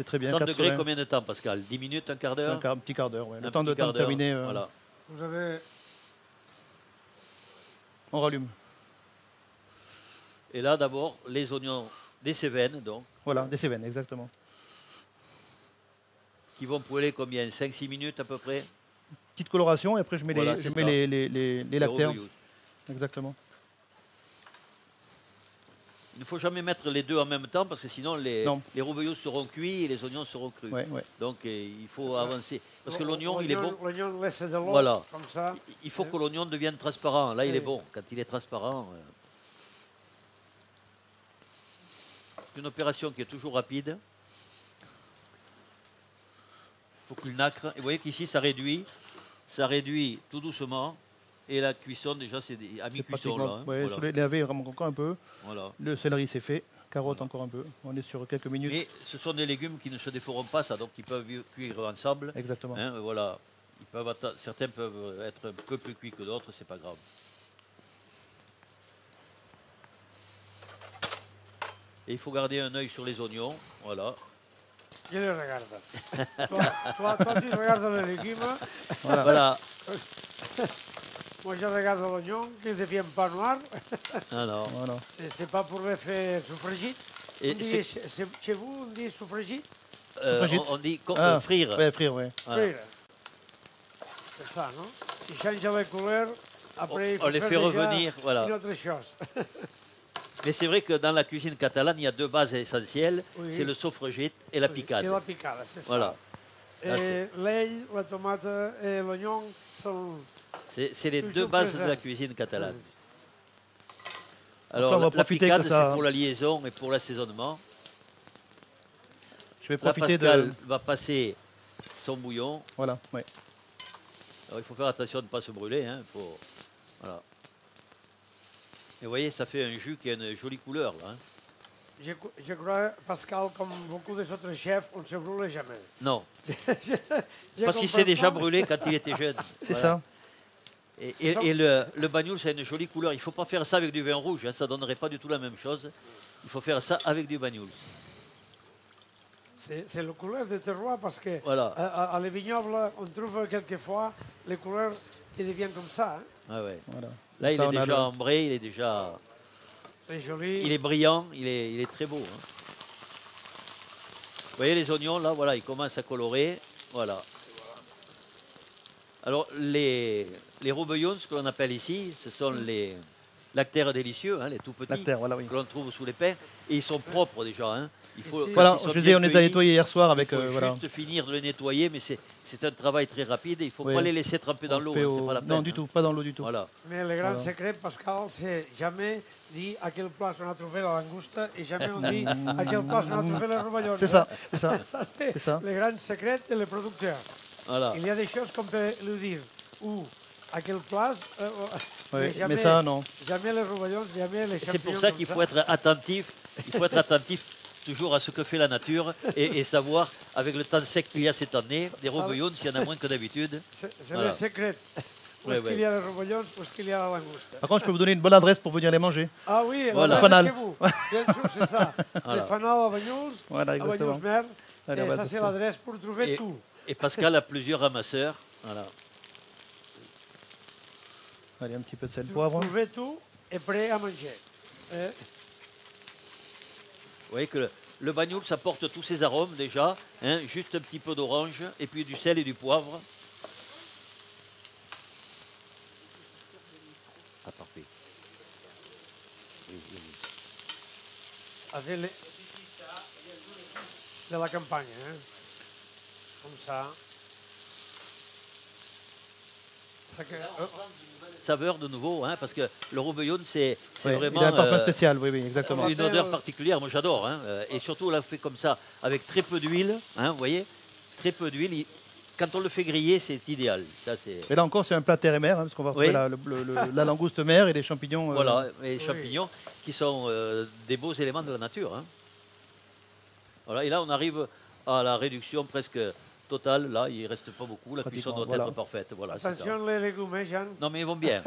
très bien. 100 degrés, 80, combien de temps, Pascal 10 minutes, un quart d'heure un petit quart d'heure. Ouais. Le Un temps de petit quart d'heure, terminer. Voilà. Vous avez on rallume. Et là, d'abord, les oignons des Cévennes, donc, Voilà, des Cévennes, exactement. qui vont poêler combien? 5-6 minutes à peu près? Petite coloration et après je mets Voilà, les, c'est je mets ça. les lactaires. rovioles. Exactement. Il ne faut jamais mettre les deux en même temps parce que sinon Non. les rovioles seront cuits et les oignons seront crus. Ouais, ouais. Donc il faut avancer. Parce que l'oignon, il est bon. L'oignon laisse de l'eau, Voilà. comme ça. Il faut que l'oignon devienne transparent. Là, il est Oui. bon. Quand il est transparent. C'est une opération qui est toujours rapide. Il faut qu'il nacre. Et vous voyez qu'ici, ça réduit tout doucement. Et la cuisson, déjà, c'est à C'est mi-cuisson. pratiquement. Là, hein. Ouais, Voilà. sur les laver vraiment encore un peu. Voilà. Le céleri c'est fait. Carotte encore un peu. On est sur quelques minutes. Mais ce sont des légumes qui ne se déforment pas, ça, donc ils peuvent cuire ensemble. Exactement. Hein, voilà. Certains peuvent être un peu plus cuits que d'autres, c'est pas grave. Et il faut garder un œil sur les oignons, voilà. Je les regarde. Toi, tu regardes les légumes. Voilà. Moi, je regarde l'oignon, qui ne devient pas noir. Alors, Voilà. C'est pas pour le faire sofrigit. Et Chez vous, on dit sofrigit? Frigide. on dit Ah, frire. Ouais, frire, ouais. Voilà. Frire. C'est ça, non? Il change la couleur, après il faut On les faire fait déjà revenir, voilà. une autre chose. Mais c'est vrai que dans la cuisine catalane, il y a deux bases essentielles, Oui. c'est le sofregit et la picade. Et la picada, c'est ça. Voilà. Là, Et l'ail, la tomate et l'oignon sont... C'est les Toujours deux bases de présent. la cuisine catalane. Oui. Alors, on va la profiter picade, que ça- c'est pour la liaison et pour l'assaisonnement. Je vais Là, profiter Pascal de. va passer son bouillon. Voilà, ouais. Alors, il faut faire attention de ne pas se brûler. Hein. Voilà. Et vous voyez, ça fait un jus qui a une jolie couleur. Là, hein. Je crois, Pascal, comme beaucoup des autres chefs, on ne se brûle jamais. Non, Je parce qu'il comprends s'est déjà pas. brûlé quand il était jeune. C'est Voilà. ça. Et le bagnoul, ça a une jolie couleur. Il ne faut pas faire ça avec du vin rouge. Hein. Ça ne donnerait pas du tout la même chose. Il faut faire ça avec du bagnoul. C'est la couleur de terroir parce que Voilà. à les vignobles, on trouve quelquefois les couleurs qui deviennent comme ça. Hein. Ah ouais. Voilà. Là, il Là, est on a déjà le- ambré, il est déjà... C'est joli. Il est brillant, il est très beau. Hein. Vous voyez les oignons, là, voilà, ils commencent à colorer. Voilà. Alors, les rovellons, ce que l'on appelle ici, ce sont les lactaires délicieux, hein, les tout petits, Lactaire, voilà, oui. que l'on trouve sous les pins. Et ils sont propres déjà. Hein. Il faut, Ici- quand Voilà, ils sont je bien disais, on les a cueillis, nettoyés hier soir avec. il faut Voilà. juste finir de les nettoyer, mais c'est un travail très rapide et il ne faut Oui. pas les laisser tremper dans On l'eau, fait hein, au- c'est pas la peine. Non, du hein. tout, pas dans l'eau du tout. Voilà. Mais le grand Voilà. secret, Pascal, c'est jamais dit à quelle place on a trouvé la langouste et jamais on dit à quelle place on a trouvé le rovellon. C'est ça, c'est ça. C'est C'est ça. le grand secret des producteurs. Voilà. Il y a des choses qu'on peut lui dire. Ou à quelle place, Ouais, jamais, mais ça, non. jamais les rovellons, jamais les champignons. C'est pour ça comme qu'il faut être attentif. Il faut être attentif toujours à ce que fait la nature et savoir, avec le temps sec qu'il y a cette année, des rovellons, s'il y en a moins que d'habitude. C'est Voilà. le secret. Où Ouais, est-ce qu'il ouais. y a les rovellons, où est-ce qu'il y a la langouste. Par contre, je peux vous donner une bonne adresse pour venir les manger. Ah oui, Voilà. la Fanal. chez vous. Bien sûr, c'est ça. Voilà. Le fanal à Bagnols, Voilà, à exactement. Bagnols-Mer. Allez, on Et va ça, faire c'est ça. l'adresse pour trouver Et- tout. Et Pascal a plusieurs ramasseurs. Voilà. Allez, un petit peu de sel, poivre. Trouver tout est prêt à manger. Vous voyez que le bagnoul, ça porte tous ses arômes déjà. Hein, juste un petit peu d'orange et puis du sel et du poivre. Ah, parfait. Oui, oui, oui. Avec les... de la campagne. Hein. Comme ça. Ça que- Saveur de nouveau, hein, parce que le rovellon, c'est Ouais, vraiment il a un parfum euh, spécial, oui, oui, exactement. une odeur particulière. Moi, j'adore. Hein, et surtout, on l'a fait comme ça, avec très peu d'huile. Hein, vous voyez, très peu d'huile. Quand on le fait griller, c'est idéal. Ça, c'est... Mais là encore, c'est un plat terre et mer, hein, parce qu'on va retrouver Oui. la langouste mer et les champignons. Voilà, les Oui. champignons qui sont des beaux éléments de la nature. Hein. Voilà, et là, on arrive à la réduction presque totale. Là, il ne reste pas beaucoup. La cuisson Pratiquement, doit voilà. être parfaite. Voilà, c'est ça. Attention les légumes, hein, Jean. Non, mais ils vont bien.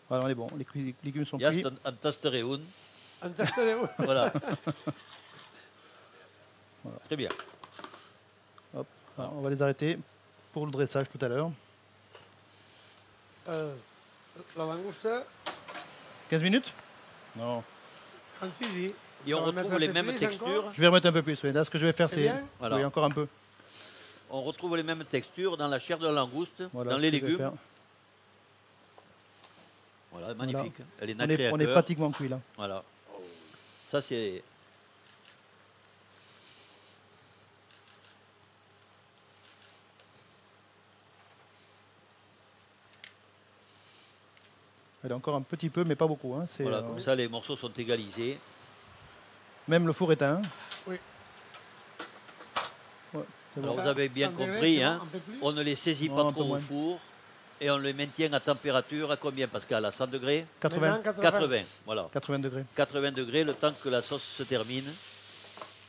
Voilà, on est bon. Les légumes sont Just cuits. un tastereun. En tasterez-vous. Voilà. Très bien. Hop, voilà, on va les arrêter pour le dressage tout à l'heure. la langouste, 15 minutes? Non. quand tu dis. Et on va mettre retrouve un les peu mêmes plus textures. encore. Je vais remettre un peu plus. Oui. Là, ce que je vais faire, C'est c'est. bien Voilà. Oui, encore un peu. On retrouve les mêmes textures dans la chair de la langouste, Voilà dans ce les que je vais légumes. faire. Voilà, magnifique. Elle est On nacrée est, à on est cœur. pratiquement cuit là. Voilà. Ça, c'est... Elle est encore un petit peu, mais pas beaucoup. Hein. Voilà, comme ça, les morceaux sont égalisés. Même le four éteint. Oui. Ouais, c'est Alors, bon. vous avez bien 100 degrés, compris, c'est hein, bon, un peu plus. on ne les saisit Non, pas un peu trop au moins. four et on les maintient à température à combien, Pascal? À 100 degrés? 80, Maintenant, 80, voilà. 80 degrés. 80 degrés, le temps que la sauce se termine.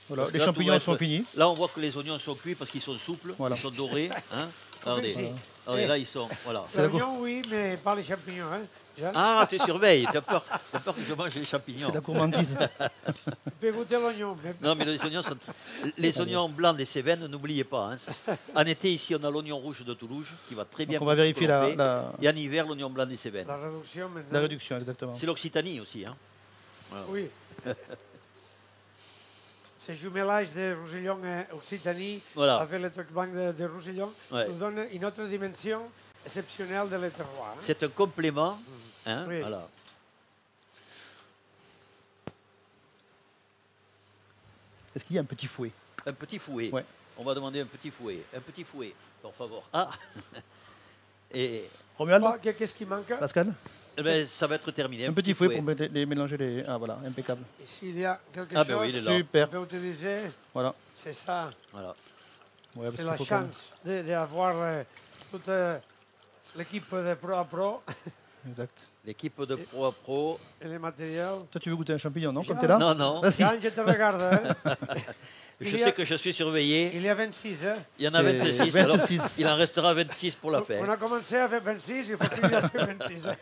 Voilà. Parce que Les là, tout champignons va être- sont finis. Là, on voit que les oignons sont cuits parce qu'ils sont souples, Voilà. ils sont dorés. Hein. Regardez. Voilà. Regardez, là, ils sont... Voilà. C'est la L'oignon, oui, mais pas les champignons. Hein. Jean, Ah, tu surveilles, tu as peur que je mange les champignons. C'est la gourmandise. tu peux goûter l'oignon. Mais... Non, mais les oignons sont... Les oignons blancs des Cévennes, n'oubliez pas. Hein. En été, ici, on a l'oignon rouge de Toulouse, qui va très bien. Donc on va pour tout ce vérifier que l'on la, fait. Et en hiver, l'oignon blanc des Cévennes. La réduction maintenant. la réduction, exactement. C'est l'Occitanie aussi. Hein. Oui. Ce jumelage de Roussillon et Occitanie Voilà. avec le truc blanc de Roussillon Ouais. nous donne une autre dimension exceptionnelle de l'éterroir. Hein. C'est un complément. Hein, Oui. voilà. Est-ce qu'il y a un petit fouet? Un petit fouet. Ouais. On va demander un petit fouet. Un petit fouet, por favor. Ah Et Romuald? Quoi, qu'est-ce qui manque? Pascal? eh ben, ça va être terminé. Un petit fouet pour les mélanger les. Ah voilà, impeccable. Ici, il y a quelque Ah, chose ben oui, il est là. Super. qu'on peut utiliser. Voilà. C'est ça. Voilà. Ouais, parce C'est qu'il la faut quand même- chance d'avoir toute l'équipe de Pro à Pro Exact. L'équipe de Pro à Pro. et les matériels. Toi, tu veux goûter un champignon, non? Comme Ah. t'es là? Non, non. Vas-y. Jean, je te regarde. Hein. Je Il y a- sais que je suis surveillé. Il y a 26. Hein. Il y en a C'est 26. Alors, 26. il en restera 26 pour la On fin. a commencé avec 26, il faut finir avec 26. Hein.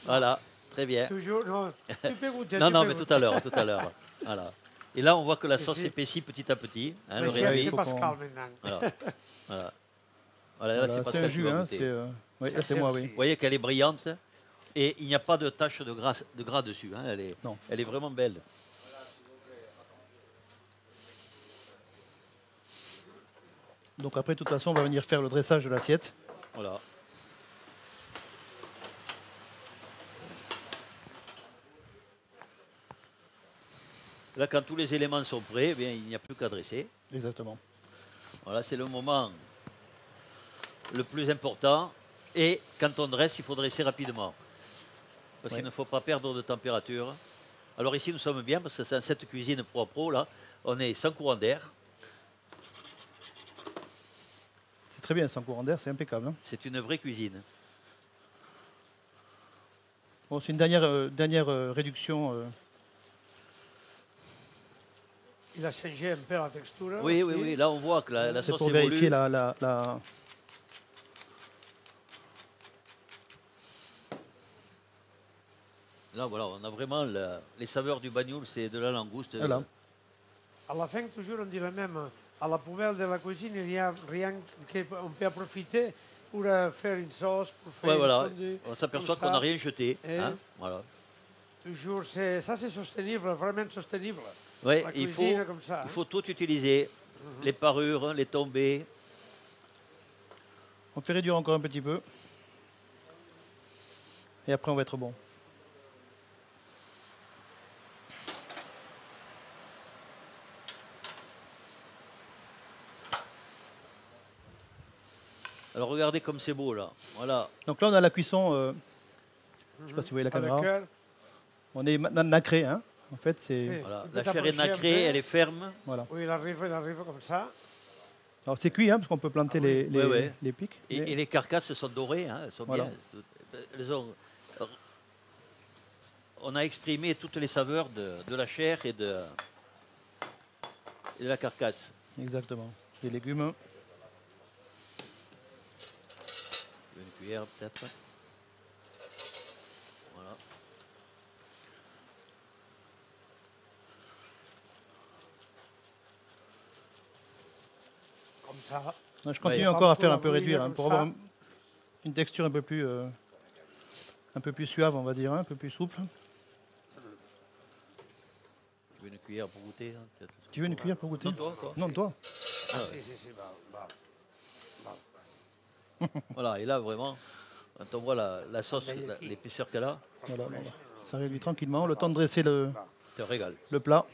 Voilà. Très bien. Toujours, non. Tu peux goûter. Non, tu non, peux mais goûter. tout à l'heure, tout à l'heure. Voilà. Et là, on voit que la Ici. sauce s'épaissit petit à petit. Hein, Le le chef, réduit. c'est faut Pascal qu'on- maintenant. Voilà. Voilà. Voilà, là, Voilà, c'est c'est Pascal un qui jus, va hein. goûter. Oui, Ça, là, c'est moi, aussi. oui. Vous voyez qu'elle est brillante et il n'y a pas de tache de gras dessus. Hein. Non. Elle est vraiment belle. Donc après, de toute façon, on va venir faire le dressage de l'assiette. Voilà. Là, quand tous les éléments sont prêts, eh bien, il n'y a plus qu'à dresser. Exactement. Voilà, c'est le moment le plus important. Et quand on dresse, il faut dresser rapidement. Parce Oui. qu'il ne faut pas perdre de température. Alors ici, nous sommes bien, parce que c'est cette cuisine Pro à Pro, là, on est sans courant d'air. C'est très bien, sans courant d'air, c'est impeccable. Hein. C'est une vraie cuisine. Bon, c'est une dernière réduction. Il a changé un peu la texture. Oui, aussi. oui, oui. Là, on voit que la C'est sauce pour évolue. vérifier la. Là, voilà, on a vraiment les saveurs du bagnoul, c'est de la langouste. Voilà. À la fin, toujours, on dit le même. À la poubelle de la cuisine, il n'y a rien qu'on peut profiter pour faire une sauce, pour faire Ouais, une voilà. fondue, On s'aperçoit comme qu'on n'a ça. rien jeté. Et- Hein, voilà. Toujours, ça c'est sostenible, vraiment sostenible. Ouais, La il cuisine comme ça. il faut tout utiliser. Les parures, les tombées. On fait réduire encore un petit peu. Et après, on va être bon. Alors regardez comme c'est beau là. Voilà. Donc là, on a la cuisson. Je ne sais pas si vous voyez la Avec caméra. cœur. On est maintenant nacré. Hein. En fait, c'est. Si. Voilà. Il peut La chair est t'approcher un nacrée, peu. elle est ferme. Voilà. Oui, il arrive comme ça. Alors c'est cuit, hein, parce qu'on peut planter Ouais, ouais. les pics. Et les carcasses sont dorées, hein, elles sont Voilà. bien. On a exprimé toutes les saveurs de la chair et de la carcasse. Exactement. Les légumes. Une cuillère peut-être. Voilà. Comme ça. Non, je continue Ouais. encore à faire Pas un peu pour la réduire, bouillir hein, comme pour ça. avoir une texture un peu plus. un peu plus suave, on va dire, hein, un peu plus souple. Tu veux une cuillère pour goûter hein? Tu veux une cuillère pour goûter? Non, toi. Non, toi. Ah, si, va. Voilà, et là, vraiment, quand on voit la sauce, l'épaisseur qu'elle a, Voilà, voilà. Ça réduit tranquillement, le temps de dresser le te régale. plat.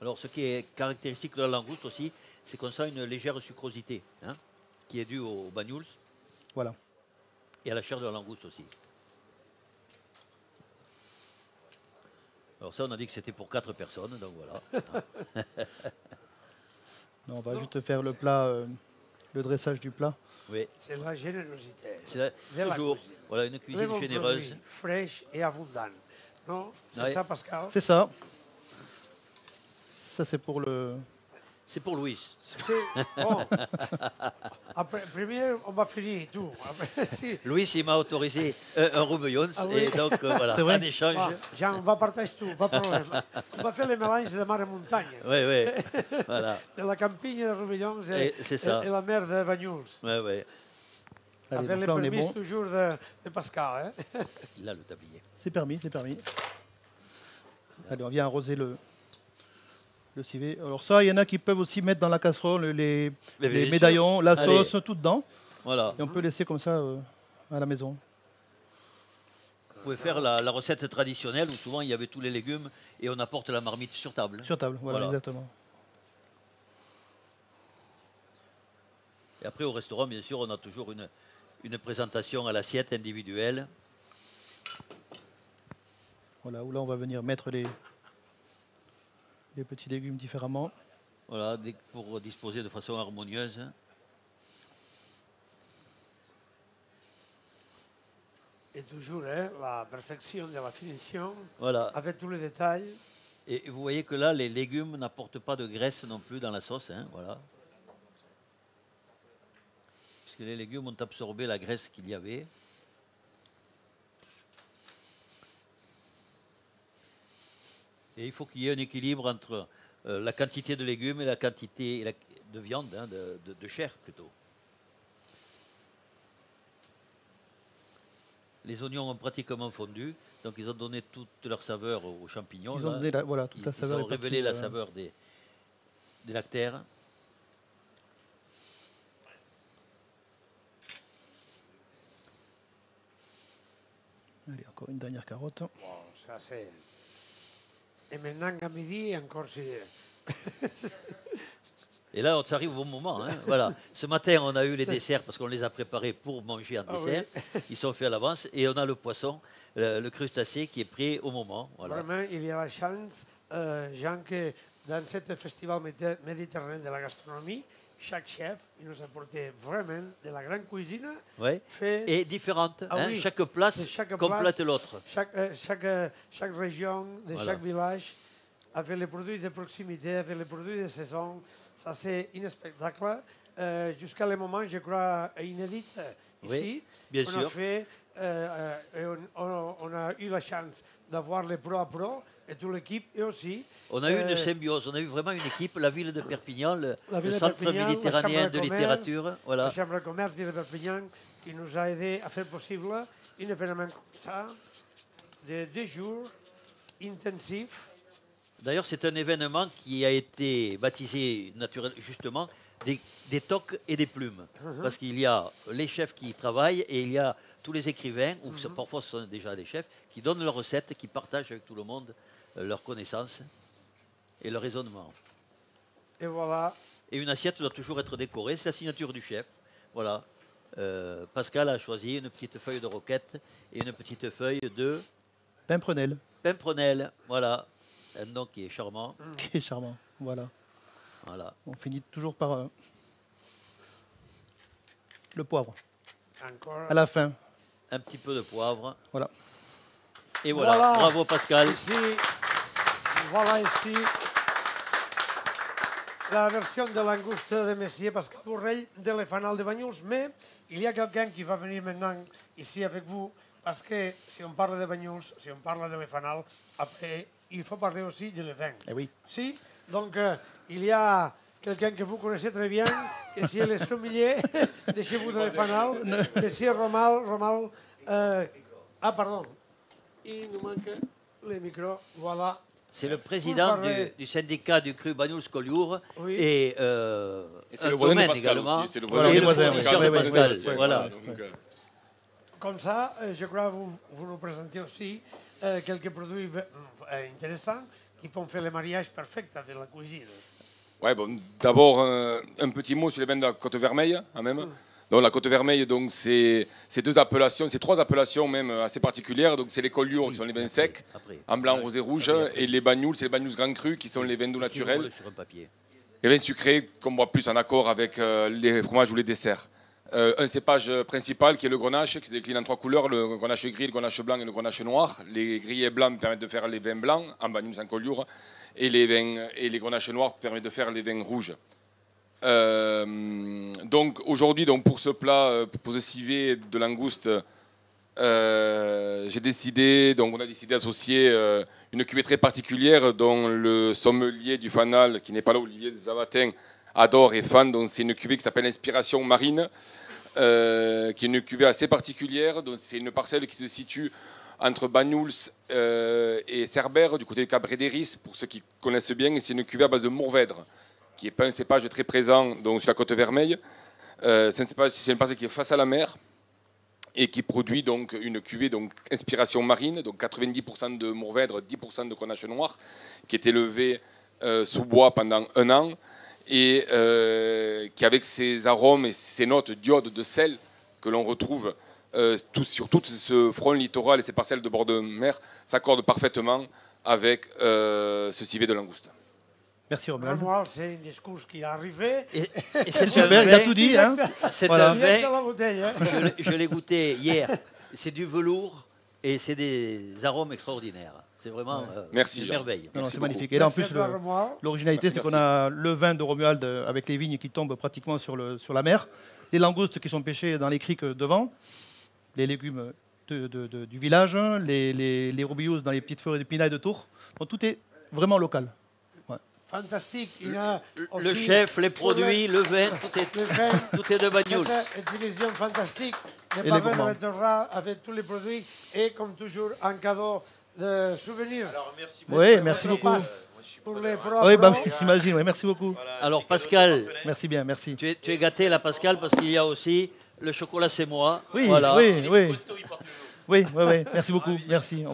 Alors, ce qui est caractéristique de la langouste aussi, c'est qu'on sent une légère sucrosité, hein, qui est due au banyuls Voilà. et à la chair de la langouste aussi. Alors ça, on a dit que c'était pour 4 personnes, donc voilà. On va juste faire le plat, le dressage du plat. Oui, C'est la générosité. c'est toujours voilà, une cuisine Vraiment généreuse. produit, fraîche et abondante. Non? C'est Ouais. ça, Pascal? C'est ça. Ça, c'est pour le... C'est pour Louis. Bon. Après, premier, on va finir tout. Après, si. Louis, il m'a autorisé un roubeillon, Ah oui. et donc voilà, C'est vrai en échange. Ah, Jean, on va partager tout, pas de problème. On va faire les mélanges de mar et montagne. Oui, voilà. De la campagne de Roussillon C'est ça. et la mer de Banyuls. Oui. Allez, Avec donc les là, on est permis bon. toujours de Pascal. Hein? Là, le tablier. C'est permis, c'est permis. Allez, on vient arroser le civet. Alors ça, il y en a qui peuvent aussi mettre dans la casserole les Mais bien sûr. médaillons, la Allez. sauce, tout dedans. Voilà. Et on peut laisser comme ça à la maison. Vous pouvez faire la recette traditionnelle où souvent il y avait tous les légumes et on apporte la marmite sur table. Sur table, voilà, Voilà. exactement. Et après, au restaurant, bien sûr, on a toujours une présentation à l'assiette individuelle. Voilà, où là, on va venir mettre les petits légumes différemment. Voilà, pour disposer de façon harmonieuse. Et toujours hein, la perfection de la finition, Voilà. avec tous les détails. Et vous voyez que là, les légumes n'apportent pas de graisse non plus dans la sauce. Hein, voilà. Puisque les légumes ont absorbé la graisse qu'il y avait. Et il faut qu'il y ait un équilibre entre la quantité de légumes et la quantité de viande, hein, de chair plutôt. Les oignons ont pratiquement fondu, donc ils ont donné toute leur saveur aux champignons. Ils ont là. donné voilà, toute la saveur. Ils ont est partie, révélé la saveur des lactaires. Allez, encore une dernière carotte. Bon, ça c'est... Et maintenant, à midi, encore si... Et là, on arrive au bon moment. Hein. Voilà. Ce matin, on a eu les desserts parce qu'on les a préparés pour manger en dessert. Oui. Ils sont faits à l'avance. Et on a le poisson, le crustacé qui est prêt au moment. Voilà. Vraiment, il y a la chance, Jean, que dans ce festival méditerranéen de la gastronomie, chaque chef il nous a apporté vraiment de la grande cuisine. Ouais. Fait Et différentes. Ah hein. oui. Chaque place De chaque complète place. l'autre. chaque région, de Voilà. chaque village, avec les produits de proximité, avec les produits de saison. Ça, c'est un spectacle. Jusqu'à le moment, je crois, inédit ici. Oui, bien on sûr. A fait, on a eu la chance d'avoir les pro à pro et toute l'équipe, et aussi On a eu une symbiose, on a eu vraiment une équipe, la ville de Perpignan, le la ville de centre Perpignan, méditerranéen la de Chambre de commerce, littérature. Voilà. la Chambre de commerce de Perpignan, qui nous a aidé à faire possible un événement comme ça, de 2 jours intensifs. D'ailleurs, c'est un événement qui a été baptisé justement des toques et des plumes. Parce qu'il y a les chefs qui y travaillent et il y a tous les écrivains, ou parfois ce sont déjà des chefs, qui donnent leurs recettes, qui partagent avec tout le monde leurs connaissances et leur raisonnement. Et voilà. Et une assiette doit toujours être décorée, c'est la signature du chef. Voilà. Pascal a choisi une petite feuille de roquette et une petite feuille de Pimprenel, pimprenelle. Voilà. Un nom qui est charmant. qui est charmant. Voilà. Voilà. On finit toujours par le poivre. Encore. À la fin. Un petit peu de poivre. Voilà. Et voilà. Bravo Pascal. Voilà ici la version de langouste de Messier Pascal Borrell de le fanal de Banyuls. Mais il y a quelqu'un qui va venir maintenant ici avec vous parce que si on parle de Banyuls, si on parle de le fanal, après il faut parler aussi de le vin. Eh oui. Si, donc il y a quelqu'un que vous connaissez très bien, Monsieur le sommelier de chez vous de Fanal, monsieur Romal, pardon, il nous manque le micro, voilà. C'est le président du syndicat du cru Banyuls-Collioure et c'est le voisin de Pascal également. aussi, c'est le Voilà, voisin de le voisin, Pascal. Voilà. Comme ça, je crois que vous nous présentez aussi quelques produits intéressants qui font faire le mariage parfait de la cuisine. Ouais, bon, d'abord, un petit mot sur les vins de la Côte Vermeille, quand même. Donc, la Côte Vermeille, donc, c'est trois appellations même assez particulières. Donc, c'est les Collioures qui sont les vins secs, en blanc, rosé, rouge, et les Banyuls, c'est les Banyuls Grand Cru qui sont les vins doux naturels. Les vins sucrés qu'on boit plus en accord avec les fromages ou les desserts. Un cépage principal qui est le grenache, qui se décline en trois couleurs, le grenache gris, le grenache blanc et le grenache noir. Les gris et blancs permettent de faire les vins blancs, en Banyuls en Collioure, et les grenaches noirs permettent de faire les vins rouges. Donc aujourd'hui, pour ce plat, pour ce civet de langouste, on a décidé d'associer une cuvée très particulière dont le sommelier du Fanal, qui n'est pas là, Olivier Zavatin, adore et fan. Donc c'est une cuvée qui s'appelle Inspiration Marine, qui est une cuvée assez particulière. Donc c'est une parcelle qui se situe entre Banyuls et Cerbère, du côté du Cabret d'Héris, pour ceux qui connaissent bien. Et c'est une cuvée à base de Mourvèdre, qui n'est pas un cépage très présent donc, sur la Côte Vermeille. C'est une parcelle qui est face à la mer et qui produit donc une cuvée Inspiration Marine, donc 90% de Mourvèdre, 10% de Grenache Noir, qui est élevée sous bois pendant 1 an et qui, avec ses arômes et ses notes d'iode, de sel que l'on retrouve sur tout ce front littoral et ces parcelles de bord de mer, s'accorde parfaitement avec ce civet de langouste. Merci Romuald. C'est un discours qui est arrivé. Et C'est super, il a tout dit. Hein. C'est Voilà. un vin, Dans la bouteille, hein. je l'ai goûté hier. C'est du velours et c'est des arômes extraordinaires. C'est vraiment Merci, une Jean. merveille. Non, Merci c'est beaucoup. magnifique. Et là, en Merci plus, à toi, Romuald. l'originalité, c'est Merci, qu'on a le vin de Romuald avec les vignes qui tombent pratiquement sur la mer, les langoustes qui sont pêchées dans les criques devant, les légumes du village, les roubillous dans les petites forêts de pinaille de Tours. Donc tout est vraiment local. Fantastique. Il y a Le aussi chef, les produits, le vin, le vin. tout est de Banyuls. Cette exhibition fantastique. Et Les les parfums gourmands. de Torra avec tous les produits et comme toujours un cadeau de souvenir. Oui, merci beaucoup. Pour les Oui, bah, pros. j'imagine. Ouais, merci beaucoup. Alors Pascal, Merci bien, merci. tu es gâté là Pascal parce qu'il y a aussi le chocolat c'est moi. Oui, Voilà. oui, oui. Oui, oui, oui. Merci beaucoup. Merci.